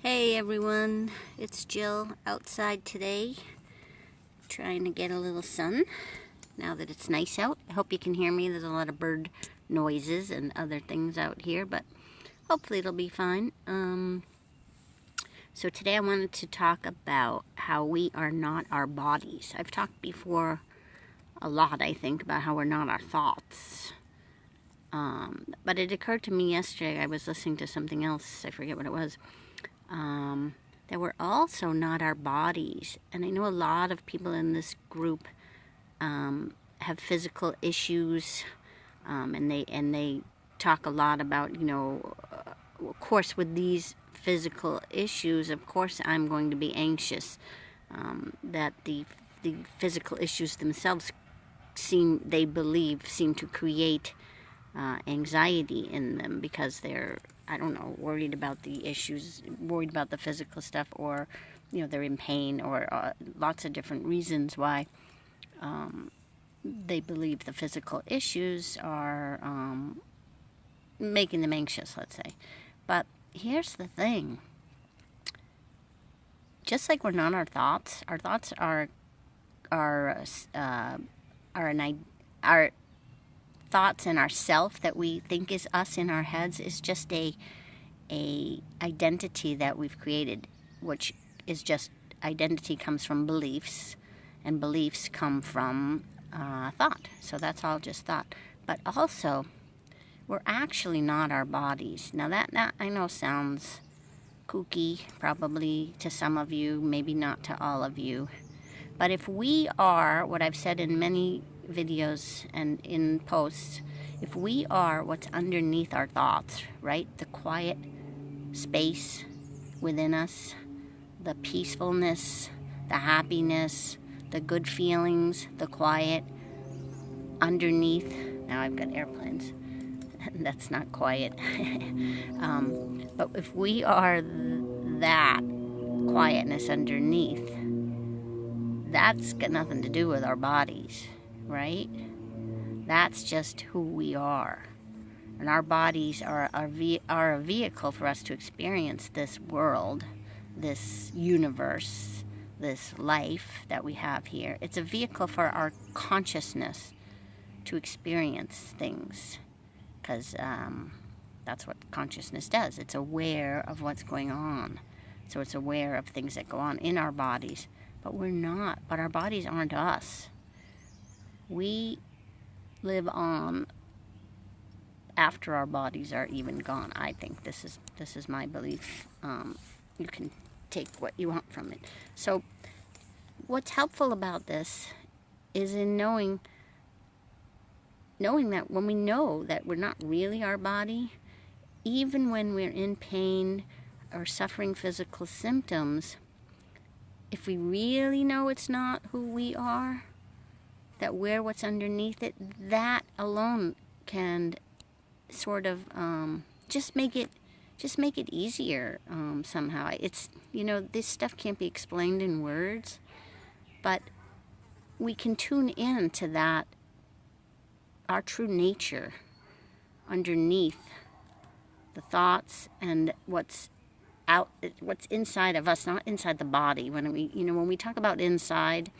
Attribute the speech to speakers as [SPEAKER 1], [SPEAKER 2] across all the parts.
[SPEAKER 1] Hey everyone, it's Jill outside today, trying to get a little sun now that it's nice out. I hope you can hear me. There's a lot of bird noises and other things out here, but hopefully it'll be fine. So today I wanted to talk about how we are not our bodies. I've talked before a lot, I think, about how we're not our thoughts. But it occurred to me yesterday, I was listening to something else, I forget what it was, that we're also not our bodies. And I know a lot of people in this group have physical issues, and they talk a lot about, of course, with these physical issues, of course I'm going to be anxious, that the physical issues themselves seem to create anxiety in them because they're, I don't know, worried about the issues, worried about the physical stuff, or, they're in pain, or lots of different reasons why they believe the physical issues are making them anxious, let's say. But here's the thing. Just like we're not our thoughts are our thoughts and our self that we think is us in our heads is just a identity that we've created, which is just identity comes from beliefs, and beliefs come from thought. So that's all just thought. But also, we're actually not our bodies. Now that I know sounds kooky, probably to some of you, maybe not to all of you. But if we are what I've said in many videos and in posts, if we are what's underneath our thoughts, right? The quiet space within us, the peacefulness, the happiness, the good feelings, the quiet underneath. Now I've got airplanes. That's not quiet. But if we are that quietness underneath, that's got nothing to do with our bodies, right? That's just who we are. And our bodies are a vehicle for us to experience this world, this universe, this life that we have here. It's a vehicle for our consciousness to experience things, because that's what consciousness does. It's aware of what's going on. So it's aware of things that go on in our bodies. But we're not. But our bodies aren't us. We live on after our bodies are even gone. I think this is my belief. You can take what you want from it. So what's helpful about this is in knowing that when we know that we're not really our body, even when we're in pain or suffering physical symptoms, if we really know it's not who we are, that we're what's underneath it, that alone can sort of just make it easier somehow. It's, this stuff can't be explained in words, but we can tune in to that, our true nature underneath the thoughts and what's inside of us, not inside the body. When we talk about inside,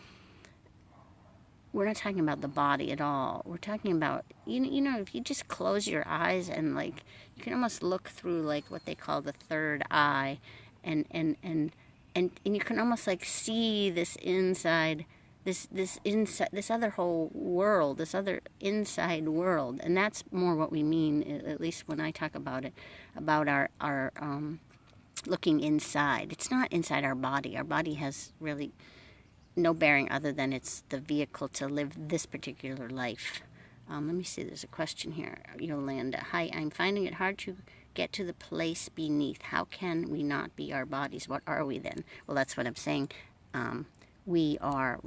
[SPEAKER 1] we're not talking about the body at all. We're talking about, if you just close your eyes and you can almost look through what they call the third eye, and you can almost see this inside, this other whole world, this other inside world. And that's more what we mean, at least when I talk about it, about our looking inside. It's not inside our body. Our body has really no bearing other than it's the vehicle to live this particular life. Let me see, there's a question here. Yolanda, hi, I'm finding it hard to get to the place beneath. How can we not be our bodies? What are we then? Well, that's what I'm saying. We are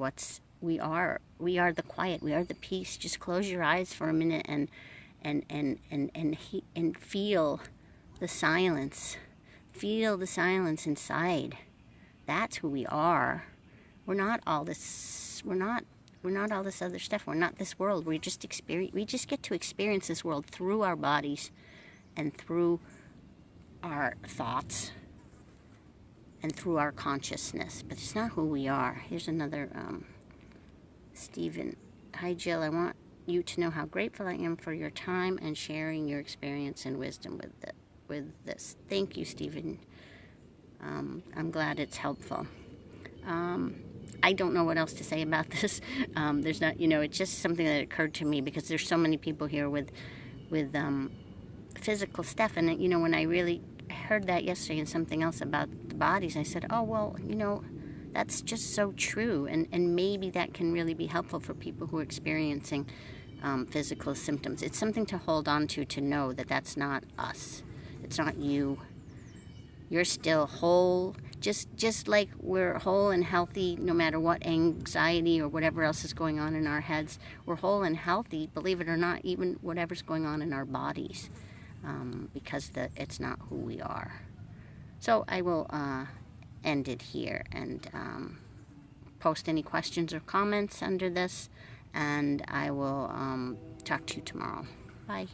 [SPEAKER 1] we are the quiet. We are the peace. Just close your eyes for a minute and feel the silence. Feel the silence inside. That's who we are. We're not all this. We're not all this other stuff. We're not this world. We just get to experience this world through our bodies and through our thoughts. and through our consciousness, but it's not who we are. Here's another, Stephen. Hi, Jill. I want you to know how grateful I am for your time and sharing your experience and wisdom with this. Thank you, Stephen. I'm glad it's helpful. I don't know what else to say about this. There's not, it's just something that occurred to me because there's so many people here with physical stuff. And, when I really heard that yesterday and something else about the bodies, I said, oh, well, that's just so true. And maybe that can really be helpful for people who are experiencing physical symptoms. It's something to hold on to know that that's not us. It's not you. You're still whole, just like we're whole and healthy no matter what anxiety or whatever else is going on in our heads. We're whole and healthy, believe it or not, even whatever's going on in our bodies, because it's not who we are. So I will end it here and post any questions or comments under this, and I will talk to you tomorrow. Bye.